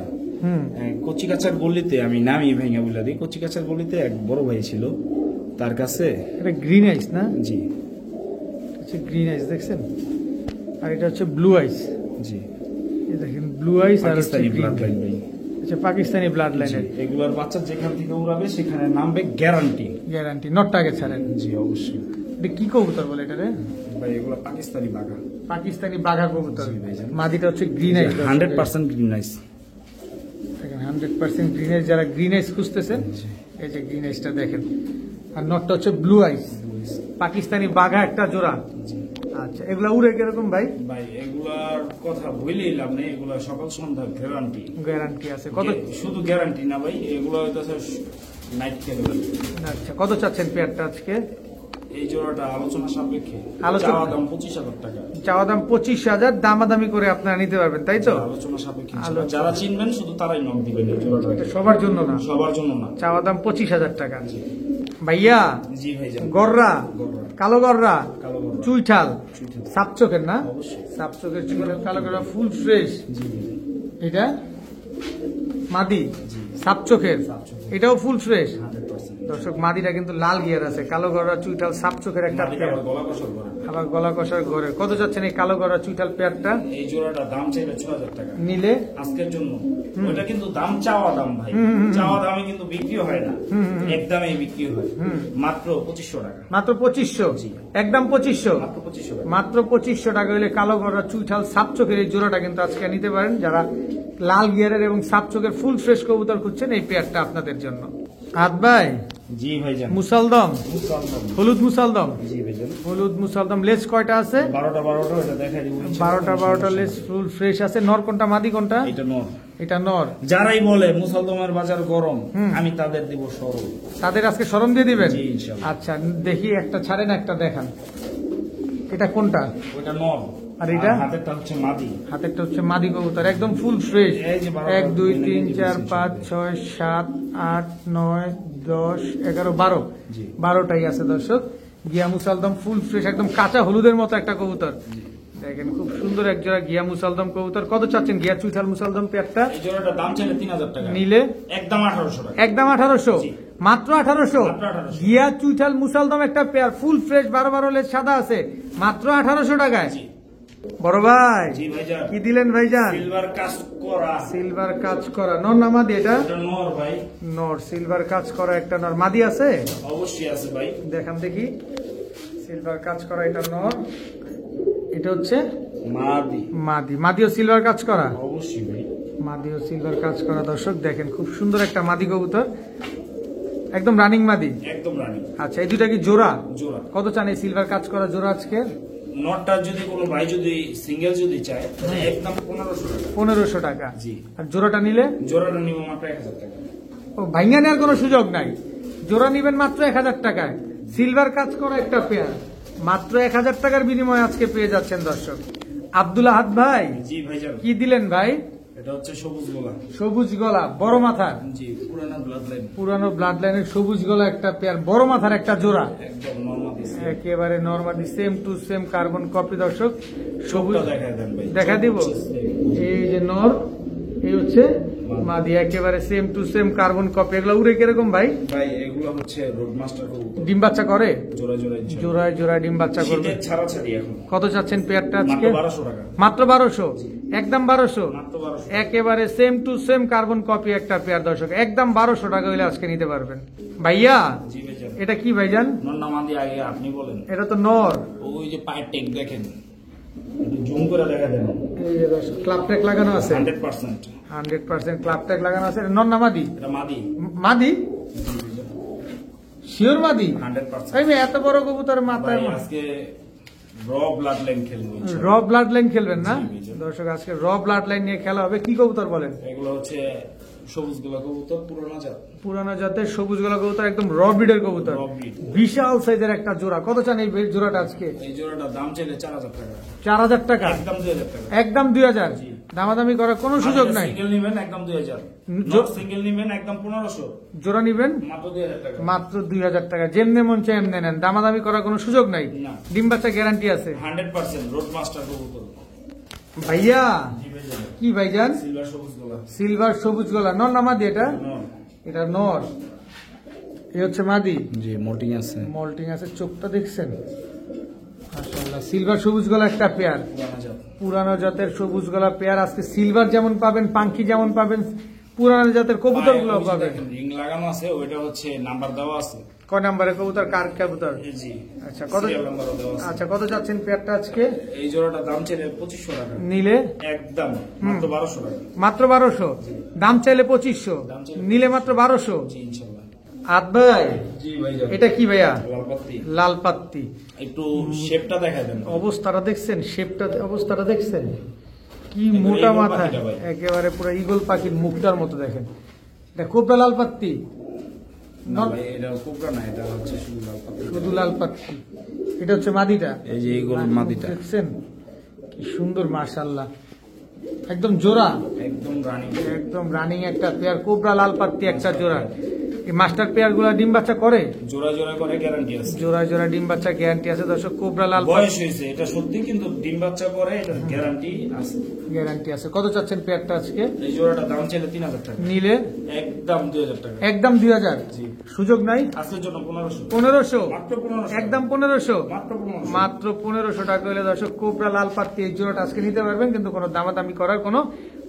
কচিকাচার গলিতে, আমি নামই ভেঙে বলে দিই, কচিকাচার গলিতে এক বড় ভাই ছিল, তার কাছে। এটা গ্রিন আইস না? জি হচ্ছে গ্রিন আইস দেখছেন, আর এটা হচ্ছে ব্লু আইস। জি, এই দেখেন ব্লু আইস আর হচ্ছে পাকিস্তানি গ্রিন। ব্লাড লাইন ভাই। আচ্ছা, পাকিস্তানি ব্লাড লাইনের এগুলার বাচ্চা যেখান থেকে উড়াবে সেখানে নামবে গ্যারান্টি। গ্যারান্টি। নটটাকে ছাড়েন। জি অবশ্যই এটা কি কবুতর বলে এটা রে? ভাই, এগুলো পাকিস্তানি বাঘা, পাকিস্তানি বাঘা কবুতর। জি ভাইজান। মাদিটা হচ্ছে গ্রিন আইস। 100% গ্রিন আইস। 100% গ্রিন আইস। যারা গ্রিন আইস খুঁজতেছেন, এই যে গ্রিন আইসটা দেখেন। আর নটটা হচ্ছে ব্লু আইস। পাকিস্তানি বাঘা একটা জোড়া। জি আচ্ছা, এগুলা উড়ে কিরকম ভাই? ভাই, এগুলার কথা বলেই লাভ নেই, এগুলা সকাল সন্ধ্যা গ্যারান্টি। গ্যারান্টি আছে কত? শুধু গ্যারান্টি না ভাই, এগুলো হইতেছে নাইট ক্যারেবল। আচ্ছা, কত চাচ্ছেন পেয়ারটা আজকে? এই জোড়াটা আলোচনা সাপেক্ষে আলোচনা- চাওয়া দাম 25000 টাকা। চাওয়া দাম 25,000, দামাদামি করে আপনারা নিতে পারবেন, তাই তো? আলোচনা সাপেক্ষে আলোচনা। যারা চিনবেন শুধু তারাই নক দিবেন এই এটা জোড়াটা, সবার জন্য না, সবার জন্য না। চাওয়া দাম 25,000 টাকা। ভাইয়া, জি ভাই যান। গররা, গররা। কালো গররা, কালো গররা। চুইঠাল, চুইঠাল। সাপচোখের না? অবশ্যই। সাপচোখের চুইঠাল, কালো গররা, ফুল ফ্রেশ। জি ভাই। এটা মাদি, জি। সাপচোখের, সাপচোখের। এটাও ফুল ফ্রেশ। 100%। দর্শক, মাদিটা কিন্তু লাল গিয়ার আছে। কালো গররা, চুইঠাল, সাপচোখের একটা মাটিটা পেয়ার। আবার গলা কষার করে। আবার গলা কষার ঘরে। কত যাচ্ছেন এই কালো গররা চুইঠাল পেয়ারটা? এই জোড়াটা দাম চাইলে 6000 টাকা নিলে আজকের জন্য। ওইটা কিন্তু দাম চাওয়া দাম ভাই, চাওয়া দামে কিন্তু বিক্রি হয় না, একদমই বিক্রি হয় মাত্র 2500 টাকা। মাত্র 2500, জি। একদম 2500। মাত্র 2500 টাকা। মাত্র 2500 টাকা হলে কালো গররা চুইঠাল সাপচোখের এই জোড়াটা কিন্তু আজকে নিতে পারেন। যারা লাল গিয়ারের এবং সাপচোখের ফুল ফ্রেশ কবুতর খুঁজছেন, এই পেয়ারটা আপনাদের জন্য। হাত ভাই, জি ভাইজান। মুসালদম, মুসলমান। হলুদ মুসালদম, জি ভাইজান। হলুদ মুসালদম। লেজ কয়টা আছে? 12টা এটা দেখাই দিব। 12টা লেজ ফুল ফ্রেশ আছে। নর কোনটা, মাদি কোনটা? এটা নর। এটা নর। যারাই বলে মুসলমানের বাজার গরম, আমি তাদের দিব সরল। তাদের আজকে শরম দিয়ে দিবেন? জি, ইনশাআল্লাহ। আচ্ছা, দেখি একটা ছাড়েন, একটা দেখান। এটা কোনটা? ওইটা নর। আর এটা? হাতেরটা হচ্ছে মাদি। হাতেরটা হচ্ছে মাদি কবুতর, একদম ফুল ফ্রেশ। এই যে 12টা 1 2 মেনে 3 নিয়ে 4 দিয়েছি 5 6 7 8 9 10 11 12। জি। 12টাই আছে দর্শক। গিয়া মুসালদম ফুল ফ্রেশ, একদম কাঁচা হলুদের মতো একটা কবুতর। দেখেন, খুব সুন্দর এক জোড়া গিয়া মুসালদম কবুতর। কত চাচ্ছেন গিয়া চুইঠাল মুসালদম পেয়ারটা? এই জোড়াটার দাম চাইলে 3000 টাকা, নিলে একদম 1800 টাকা। একদম 1800। জি। মাত্র 1800। মাত্র 1800। গিয়া চুইঠাল মুসালদম একটা পেয়ার, ফুল ফ্রেশ, 12 লেজ সাদা আছে, মাত্র 1800 টাকায়। জি। বড় ভাই, জি ভাইজান। কি দিলেন ভাইজান? সিলভার কাজ করা। সিলভার কাজ করা নর না মাদি? এটা এটা নর ভাই। নর। সিলভার কাজ করা একটা নর। মাদি আছে? অবশ্যই আছে ভাই। দেখান দেখি। সিলভার কাজ করা এটা নর, এটা হচ্ছে মাদি। মাদি। মাদিও সিলভার কাজ করা? অবশ্যই ভাই। মাদিও সিলভার কাজ করা। দর্শক দেখেন, খুব সুন্দর একটা মাদি কবুতর, একদম রানিং মাদি। একদম রানি। আচ্ছা, এই দুটা কি জোড়া? জোড়া। কত চান এই সিলভার কাজ করা জোড়া আজকে? নটটা যদি কোনো ভাই যদি সিঙ্গেল যদি চায় তাহলে একদম 1500 টাকা। 1500 টাকা। জি। আর জোড়াটা নিলে? জোড়াটা নিব মাত্র 1000 টাকা। ও, ভাঙ্গা নেওয়ার কোনো সুযোগ নাই। জোড়া নিবেন মাত্র 1000 টাকায়। সিলভার কাজ করা একটা পেয়ার মাত্র 1000 টাকার বিনিময়ে আজকে পেয়ে যাচ্ছেন দর্শক। আব্দুল আহাদ ভাই, জি ভাইজান। কি দিলেন ভাই? এটা হচ্ছে সবুজ গোলা। সবুজ গলা, বড় মাথার, জি, পুরানো ব্লাড লাইন। পুরানো ব্লাড লাইনের সবুজ গলা একটা পেয়ার, বড় মাথার একটা জোড়া, একদম নরমাল দিছে। একেবারে normally same to same carbon copy. দর্শক, সবুজ সবুজ দেখায় দেন ভাই। দেখা দিব। সবুজ same। এই যে নর, এই হচ্ছে মাদি একেবারে same to same carbon copy. এগুলো উড়ে কিরকম ভাই? ভাই এগুলো হচ্ছে রোড মাস্টার কবুতর, ডিম বাচ্চা করে? জোড়া জোড়া ইনশাআল্লাহ। জোড়ায় জোড়ায় ডিম বাচ্চা করবে। শীতের ছাড়াছাড়ি এখন। কত চাচ্ছেন পেয়ারটা আজকে? মাত্র 1200 টাকা। মাত্র 1200, একদম 1200, মাত্র 1200। একেবারে same to same carbon copy একটা পেয়ার দর্শক, একদম 1200 টাকা হইলে আজকে নিতে পারবেন। ভাইয়া জি ভাইজান। এটা কি ভাইজান? নন্না মাদি আগে আপনি বলেন। এটা তো নর। ওই যে পায়ের টেক দেখেন, জুম করে দেখা দেন। এই যে দর্শক ক্লাব ট্যাগ লাগানো আছে, 100%। 100% ক্লাব ট্যাগ লাগানো আছে। নর না মাদি? এটা মাদি। মাদি? শিওর মাদি? 100%। এই মেয়ে এত বড় কবুতর মাথায় ভাই আজকে র ব্লাড লাইন খেলবো র ব্লাড লাইন খেলবেন না জি, জি। দর্শক? আজকে র ব্লাড লাইন নিয়ে খেলা হবে। কি কবুতর বলেন? এগুলো হচ্ছে সবুজ গোলা কবুতর, পুরোনো জাত। পুরানো জাতের সবুজ গলা কবুতর, একদম র ব্রিডের কবুতর, Raw breed। বিশাল সাইজের একটা জোড়া। কত চান এই জোড়াটা আজকে? এই জোড়াটার দাম চাইলে 4000 টাকা। 4000 টাকা? একদম 2000 টাকা। একদম 2000? জি। দামাদামি করার কোনো সুযোগ নাই? সিঙ্গেল নিবেন একদম 2000। জো- সিঙ্গেল নিবেন একদম 1500। জোড়া নিবেন মাত্র 2000 টাকা। মাত্র 2000 টাকা। যেমনে মন চাই এমনি নেন, দামাদামি করার কোনো সুযোগ নাই? না। ডিম বাচ্চা গ্যারান্টি আছে? 100% রোড মাস্টার কবুতর। ভাইয়া জি ভাইজান। কি ভাইজান? সিলভার সবুজ গোলা। সিলভার সবুজ গলা নর না মাদি? এটা নর। এটা নর, এ হচ্ছে মাদি। জি মোটিং আছে। মল্টিং আছে, চোখটা দেখছেন মাশাআল্লাহ। সিলভার সবুজ গলা একটা পেয়ার, পুরানো জাত। পুরানো জাতের সবুজ গলা পেয়ার। আজকে সিলভার যেমন পাবেন, পাঙ্কি যেমন পাবেন, পুরানো জাতের কবুতর গুলো পায়ে ওই যে পাবেন। দেখেন রিং লাগানো আছে, ওইটা হচ্ছে নাম্বার দেওয়া আছে। কয় নাম্বারের কবুতর? কার কবুতর? জি। আচ্ছা কত? Serial number ও দেওয়া আছে। আচ্ছা কত যাচ্ছেন পেয়ারটা আজকে এই জোড়াটার দাম চাইলে 2500 টাকা। নিলে? একদম মাত্র 1200 টাকা। মাত্র 1200, দাম চাইলে 2500, দাম চাইলে নিলে মাত্র 1200। জি ইনশাআল্লাহ। আদ ভাই জি ভাইজান। এটা কি ভাইয়া? লাল পাত্তি। লাল পাত্তি। একটু শেপটা দেখায় দেন। অবস্থাটা দেখছেন? শেপটা অবস্থাটা দেখছেন? কি একেবারে মোটা ঈগল মাথা, পাখিটা ভাই। একেবারে পুরো ইগল পাখির মুখটার মতো দেখেন। এটা কোবরা লাল পাত্তি? না ভাই এটা কোবরা না, এটা হচ্ছে শুধু লাল পাত্তি। শুধু লাল পাত্তি। এটা হচ্ছে মাদিটা? এই যে এইগুলো মাদিটা। দেখছেন কি সুন্দর মাশাআল্লাহ, একদম জোড়া, একদম রানী। একদম রানিং একটা পেয়ার কোবরা লাল পাত্তি একটা জোড়া। এই মাস্টার পেয়ার গুলা ডিম বাচ্চা করে? জোড়া জোড়া করে গ্যারান্টি আছে। জোড়া জোড়া ডিম বাচ্চা গ্যারান্টি আছে দর্শক। কোবরা লাল বয়স হয়েছে এটা সত্যি, কিন্তু ডিম বাচ্চা করে এটা গ্যারান্টি আছে। গ্যারান্টি আছে। কত চাচ্ছেন পেয়ারটা আজকে? এই জোড়াটার দাম চাইলে 3000 টাকা। নিলে? একদম 2000 টাকা। একদম 2000, জি। সুযোগ নাই? আজকের জন্য 1500। 1500, মাত্র 1500। একদম 1500, মাত্র 1500। মাত্র 1500 টাকা হলে দর্শক কোবরা লাল পাত্তি এই জোড়াটা আজকে নিতে পারবেন, কিন্তু কোনো দামাদামি করার কোনো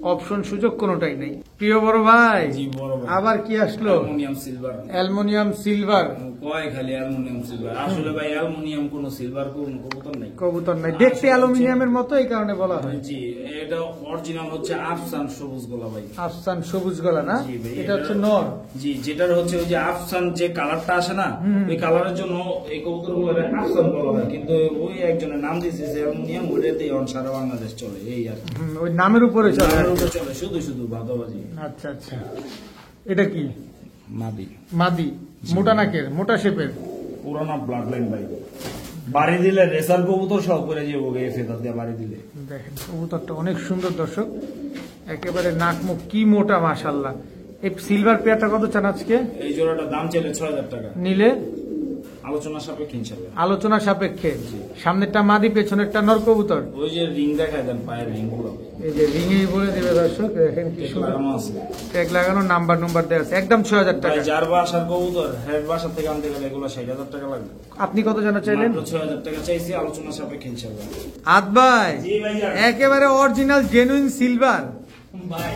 অপশন সুযোগ কোনোটাই নেই। প্রিয় বড় ভাই জি বড় ভাই। আবার কি আসলো? Aluminium silver. অ্যালুমিনিয়াম সিলভার কয় খালি অ্যালুমিনিয়াম সিলভার, আসলে ভাই অ্যালুমিনিয়াম কোন সিলভার কোন কবুতর নাই। কবুতর নাই, দেখতে অ্যালুমিনিয়ামের মতো, এই কারণে বলা হয়। জি এটা অরিজিনাল হচ্ছে আফসান সবুজ গোলা ভাই। আফসান সবুজ গলা না? জি ভাই, এটা হচ্ছে নর। জি যেটার হচ্ছে ওই যে আফসান যে কালারটা আসে না, ওই কালারের জন্য এই কবুতর গুলো আফসান বলা হয়, কিন্তু ওই একজনের নাম দিয়েছে যে অ্যালুমিনিয়াম, ওইটাতেই এখন সারা বাংলাদেশ চলে এই আর কি। ওই নামের উপরে চলে। নামের উপর চলে শুধু শুধু বাদাবাজি। আচ্ছা আচ্ছা, এটা কি? মাদি। মাদি, মোটা নাকের, মোটা শেপের। পুরানা ব্লাড লাইন ভাই, বাড়ি দিলে রেসার কবুতর সব করে যাবো ফেদার দিয়ে বাড়ি দিলে। দেখেন কবুতরটা অনেক সুন্দর দর্শক, একেবারে নাক মুখ কি মোটা মাশাআল্লাহ। এই সিলভার পেয়ারটা কত চান আজকে? এই জোড়াটার দাম চাইলে 6000 টাকা। নিলে? আলোচনা সাপেক্ষে ইনশাআল্লাহ। আলোচনা সাপেক্ষে। সামনেরটা মাদি, পেছনেরটা নর কবুতর। ওই যে রিং দেখায় দেন, পায়ের রিং গুলো এই যে রিঙেই বলে দেবে দর্শক, দেখেন কি সুন্দর লাগানো আছে। ট্যাগ লাগানো, নাম্বার দেওয়া আছে। একদম 6000 ভাই টাকা। যার বাসার কবুতর হেড বাসা থেকে আনতে গেলে এগুলো 60000 টাকা লাগবে। আপনি কত জানা চাইলেন? মাত্র 6000 টাকা চাইছি, আলোচনা সাপেক্ষে ইনশাআল্লাহ। আদ ভাই জি ভাইয়া। একেবারে অরিজিনাল জেনুইন সিলভার, ভাই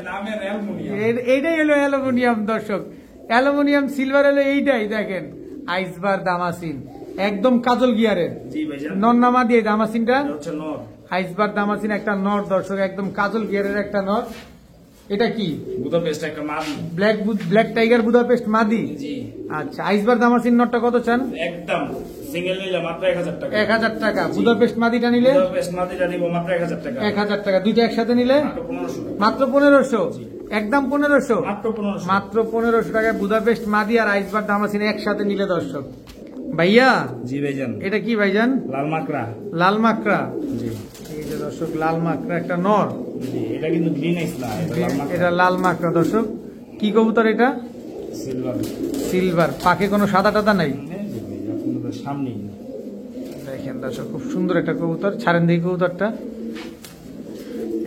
নামের অ্যালুমিনিয়াম। এইটাই হলো অ্যালুমিনিয়াম দর্শক। অ্যালুমিনিয়াম সিলভার হলো এইটাই, দেখেন আইসবার দামাসিন, একদম কাজল গিয়ারের। জি ভাইজান। নন্নামা দিয়ে দামাসিনটা, এটা হচ্ছে নর। আইসবার দামাসিন একটা নর দর্শক, একদম কাজল গিয়ারের একটা নর। এটা কি? বুদাপেস্ট একটা মাদি। ব্ল্যাক টাইগার বুদাপেস্ট মাদি। জি আচ্ছা, আইসবার দামাসিন নরটা কত চান? একদম সিঙ্গেল নিলে মাত্র 1000 টাকা। 1000 টাকা। বুদাপেস্ট মাদিটা নিলে? বুদাপেস্ট মাদিটা নিব মাত্র 1000 টাকা। 1000 টাকা। দুইটা একসাথে নিলে? মাত্র 1500 টাকা। মাত্র 1500, একদম 1500, মাত্র 1500। মাত্র 1500 টাকায় বুদাপেস্ট মাদি আর আইসবার দামাসিন একসাথে নিলে দর্শক। ভাইয়া জি ভাইজান। এটা কি ভাইজান? লাল মাকড়া। লাল মাকড়া। জি এই যে দর্শক লাল মাকড়া একটা নর। জি এটা কিন্তু গ্রিন আইস না, এটা লাল মাকড়া। এটা লাল মাকড়া দর্শক। কি কবুতর এটা? সিলভার। সিলভার। পাখে কোনো সাদা টাদা নাই? জি ভাই আপনাদের সামনেই। দেখেন দর্শক খুব সুন্দর একটা কবুতর। ছাড়েন দেখি কবুতরটা।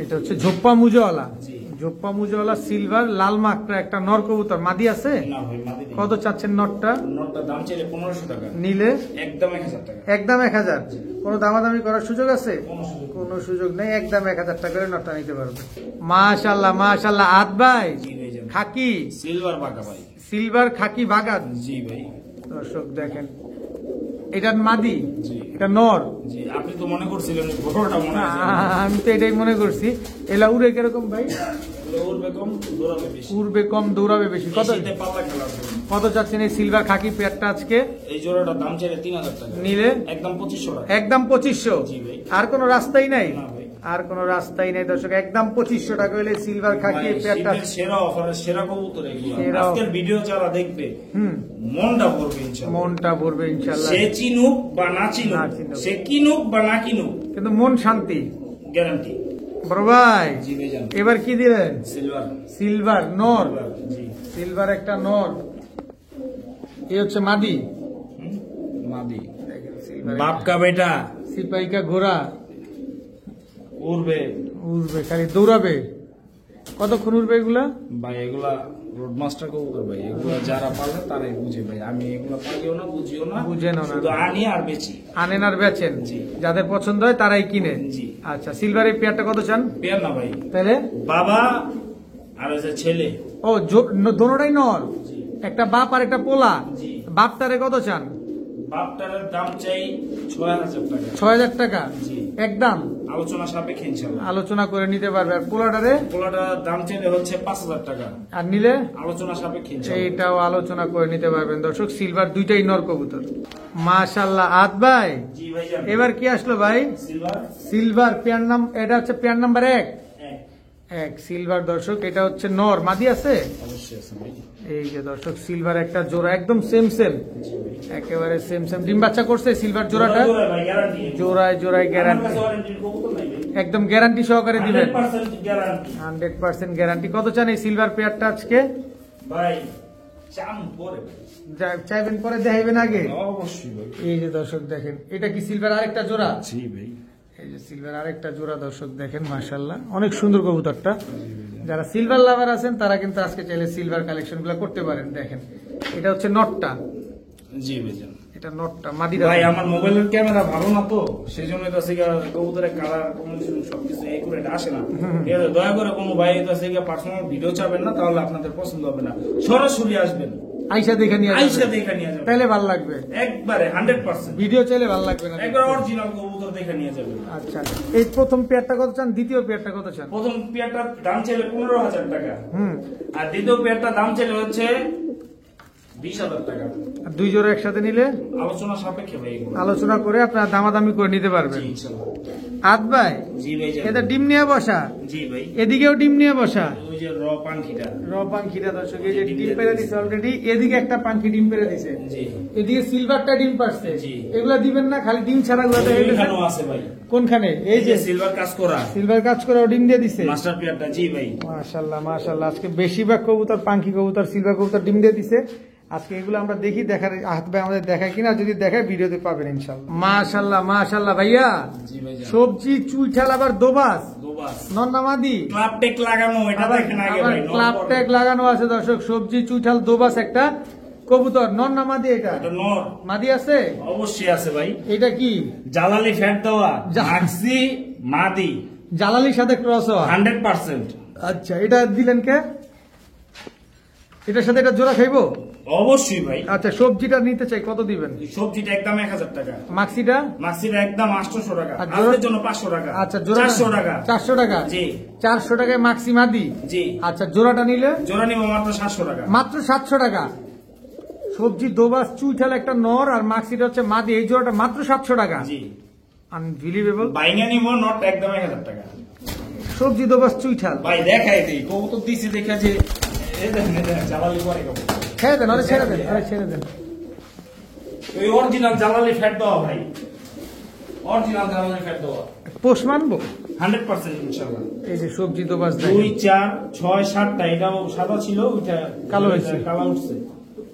এটা হচ্ছে ঝোপ্পা মুজোওয়ালা। জি। জোপ্পা মুজওয়ালা সিলভার লাল মাকড়া একটা নর কবুতর, মাদি আছে? না ভাই মাদি নেই। কত চাচ্ছেন নরটা? নটটা দাম চাইলে 1500 টাকা, নিলে একদম 1000 টাকা। একদম 1000। কোনো দামাদামি করার সুযোগ আছে? কোনো সুযোগ নেই। কোনো সুযোগ নেই, একদম 1000 টাকা করে নটটা নিতে পারবে। মাশাআল্লাহ মাশাআল্লাহ। আদ ভাই জি ভাই জান। খাকি সিলভার বাঁকা ভাই। সিলভার খাকি বাগাত। জি ভাই। দর্শক দেখেন, এটা মাদি, জি এটা নর। জি, আপনি তো মনে করছিলেন বড়টা মনে হয়। আমি তো এটাই মনে করছি। এলা উড়ে কিরকম ভাই? উড়বে কম, দৌড়াবে বেশি। উড়বে কম, দৌড়াবে বেশি। কত শীতে পাল্লা খেলার জন্য। কত চাচ্ছেন এই সিলভার খাকি পেয়ারটা আজকে? এই জোড়াটার দাম চাইলে 3000 টাকা, নিলে একদম 2500 টাকা। একদম 2500। জি ভাই। আর কোনো রাস্তাই নাই? না ভাই। আর কোনো রাস্তাই নাই দর্শক, একদম 2500 টাকা হলে সিলভার খাকি ভাই, পেয়ারটা। শীতের সেরা অফারের সেরা কবুতর এগুলো। সেরা আজকের ভিডিও যারা দেখবে হুম, মনটা ভরবে ইনশাআল্লাহ। মনটা ভরবে ইনশাআল্লাহ। সে চিনুক বা না না চিনুক, চিনুক। সে কিনুক বা না কিনুক, কিন্তু মন শান্তি। গ্যারান্টি। বড় ভাই জি ভাই জান। এবার কি দিলেন? সিলভার। সিলভার নর। জি। সিলভার একটা নর, এই হচ্ছে মাদি। হুম, মাদি। সিলভার বাপ কা বেটা সিপাহিকা ঘোড়া, উড়বে উড়বে খালি দৌড়াবে। কতক্ষণ উড়বে এগুলা? ভাই, এগুলা রোডমাস্টার কবুতর ভাই, এগুলা যারা পালে তারাই বুঝে ভাই। আমি এগুলা পালিও না, বুঝিও না, বুঝেনও না। শুধু আনি আর বেচি। আনেন আর বেচেন, জি। যাদের পছন্দ হয় তারাই কিনে। জি। আচ্ছা, সিলভারের পেয়ারটা কত চান? পেয়ার না ভাই, তাহলে বাবা আর ওই যে ছেলে। ও দোনোটাই নর, জি। একটা বাপ আর একটা পোলা। জি। বাপটারে কত চান? বাপটার দাম চাই 6000 টাকা। 6000 টাকা জি। একদম আলোচনা সাপেক্ষে ইনশাআল্লাহ। আলোচনা করে নিতে পারবে। আর পোলাটারে? পোলাটার দাম চাইলে হচ্ছে 5000 টাকা, আর নিলে আলোচনা সাপেক্ষে ইনশাআল্লাহ। এইটাও আলোচনা করে নিতে পারবেন দর্শক। সিলভার দুইটাই নর কবুতর। মাশাআল্লাহ। আদ ভাই জি ভাই জান। এবার কি আসলো ভাই? সিলভার সিলভার পেয়ার নাম, এটা হচ্ছে পেয়ার নাম্বার 1। এক। এক সিলভার দর্শক, এটা হচ্ছে নর, মাদি আছে? অবশ্যই আছে ভাই। এই যে দর্শক সিলভার একটা জোড়া, একদম সেম সেম, জি ভাই। একেবারে সেম সেম। ডিম বাচ্চা করছে সিলভার জোড়াটা? জোড়ায় ভাই গ্যারান্টি। জোড়ায় জোড়ায় গ্যারান্টি, ওয়ারেন্টির কবুতর নাই ভাই। একদম গ্যারান্টি সহকারে দিবেন। 100% গ্যারান্টি 100% গ্যারান্টি। কত চান এই সিলভার পেয়ারটা আজকে? ভাই। চাম পরে ভাই। চাইবেন পরে দেখাইবেন আগে? অবশ্যই ভাই। এই যে দর্শক দেখেন, এটা কি সিলভার আরেকটা জোড়া? জি ভাই। এই যে সিলভার আরেকটা জোড়া দর্শক দেখেন, মাশাআল্লাহ অনেক সুন্দর কবুতরটা। যারা সিলভার লাভার আছেন তারা কিন্তু আজকে চাইলে সিলভার কালেকশন গুলো করতে পারেন। দেখেন এটা হচ্ছে নটটা, জি ভাই জান। এটা নটটা মাদি। ভাই আমার মোবাইলের ক্যামেরা ভালো না তো, সেজন্য কাছে কবুতরের কালার কম্বিনেশন সবকিছু এই করে এটা আসে না। ঠিক আছে, দয়া করে কোনো ভাই কাছে পার্সোনাল ভিডিও চাবেন না, তাহলে আপনাদের পছন্দ হবে না। সরাসরি আসবেন, আইসা দেখে নিয়ে আইসা যাবেন, দেখে নিয়ে যাবেন, তাহলে ভালো লাগবে। একবারে 100%। ভিডিও চাইলে ভালো লাগবে না। একবার অরিজিনাল কবুতর দেখে নিয়ে যাবেন। আচ্ছা, এই প্রথম পেয়ারটা কত চান? দ্বিতীয় পেয়ারটা কত চান? প্রথম পেয়ারটার দাম চাইলে 15000 টাকা, হুম, আর দ্বিতীয় পেয়ারটার দাম চাইলে হচ্ছে 20000 টাকা। আর দুই জোড়া একসাথে নিলে আলোচনা সাপেক্ষে ভাই এগুলো। আলোচনা করে আপনারা দামাদামি করে নিতে জি পারবেন। ইনশাআল্লাহ। আদ ভাই জি ভাই জান। এটা ডিম নিয়ে বসা, জি ভাই। এদিকেও ডিম নিয়ে বসা। ওই যে র পাঙ্খিটা। র পাঙ্খিটা দর্শক, এই যে ডিম পেরে দিছে অলরেডি। এদিকে একটা পাঙ্খি ডিম পেরে দিছে, জি। এদিকে সিলভারটা ডিম পারছে। জি। এগুলা দিবেন না, খালি ডিম ছাড়া গুলো ওইখানেও আছে ভাই। কোনখানে? এই এই যে যে সিলভার কাজ করা সিলভার কাজ করে ডিম দিয়ে দিছে। মাস্টার পেয়ারটা। জি ভাই। মাশাআল্লাহ মাশাআল্লাহ। আজকে বেশিরভাগ কবুতর পাঙ্খি কবুতর সিলভার কবুতর ডিম দিয়ে দিছে। আজকে এগুলো আমরা দেখি, দেখার হাত ভাই আমাদের দেখায় কিনা, যদি দেখায় ভিডিওতে পাবেন ইনশাআল্লাহ। মাশাআল্লাহ মাশাআল্লাহ। ভাইয়া জি ভাই জান। সবজি চুইঠাল আবার দোবাস দুবাস নন্নামাদি ক্লাব টেক লাগানো, এটা দেখেন আগে ভাই। ক্লাব ট্যাগ লাগানো আছে দর্শক। সবজি চুইঠাল দোবাস একটা কবুতর, নন্নামাদি। এটা এটা নর মাদি আছে? অবশ্যই আছে ভাই। এটা কি জালালি ফ্যাট দেওয়া জা- মাক্সি মাদি জালালির সাথে ক্রস হওয়া? 100%। আচ্ছা, এটা দিলেন কে? এটার সাথে এটা জোড়া খাইবো? অবশ্যই ভাই। আচ্ছা, সবজিটা নিতে চাই, কত দিবেন? সবজিটা একদম 1000 টাকা, মাক্সিটা? মাক্সিটা একদম 800 টাকা, আর জোড়া- আজকের জন্য 500 টাকা। আচ্ছা, জোড়া 400 টাকা। 400 টাকা? জি 400 টাকায় মাক্সি মাদি। জি। আচ্ছা, জোড়াটা নিলে জোড়া নিব মাত্র 700 টাকা। মাত্র 700 টাকা। সবজি দোবাস চুইঠাল একটা নর আর মাক্সিটা হচ্ছে মাদি, এই জোড়াটা মাত্র 700 টাকা। জি। আনবিলিভেবল। বাইঙ্গা নিব নট একদম 1000 টাকা। সবজি দোবাস চুইঠাল। ভাই দেখাই দেই কবুতর দিছি দেখা যে এই দেখেন এই দেখেন জালালি পরে কবুতর। ছেড়ে দেন, আরে ছেড়ে দেন, আরে ছেড়ে দেন। ওই অরিজিনাল জালালি ফ্যাট দেওয়া ভাই, অরিজিনাল জালালি ফ্যাট দেওয়া পোষ মানবো? 100% ইনশাআল্লাহ। এই যে সবজি দোবাস 2 4 6 7টা, এটাও সাদা ছিল, ওইটা কালো হয়েছে। কালো উঠছে।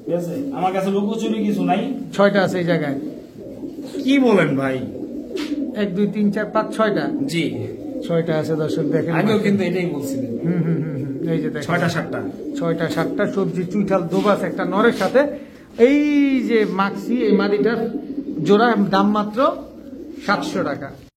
ঠিক আছে, আমার কাছে লুকোচুরি কিছু নাই। 6টা আছে এই জায়গায়। কি বলেন ভাই? 1 2 3 4 5 6টা। জি 6টা আছে দর্শক দেখেন। আগেও কিন্তু এটাই বলছিলেন। হুম হুম হুম। এই যে দেখেন 6টা 7টা 6টা 7টা সবজি চুইঠাল দোবাস একটা নরের সাথে এই যে মাক্সি এই মাদিটার জোড়া দাম মাত্র 700 টাকা।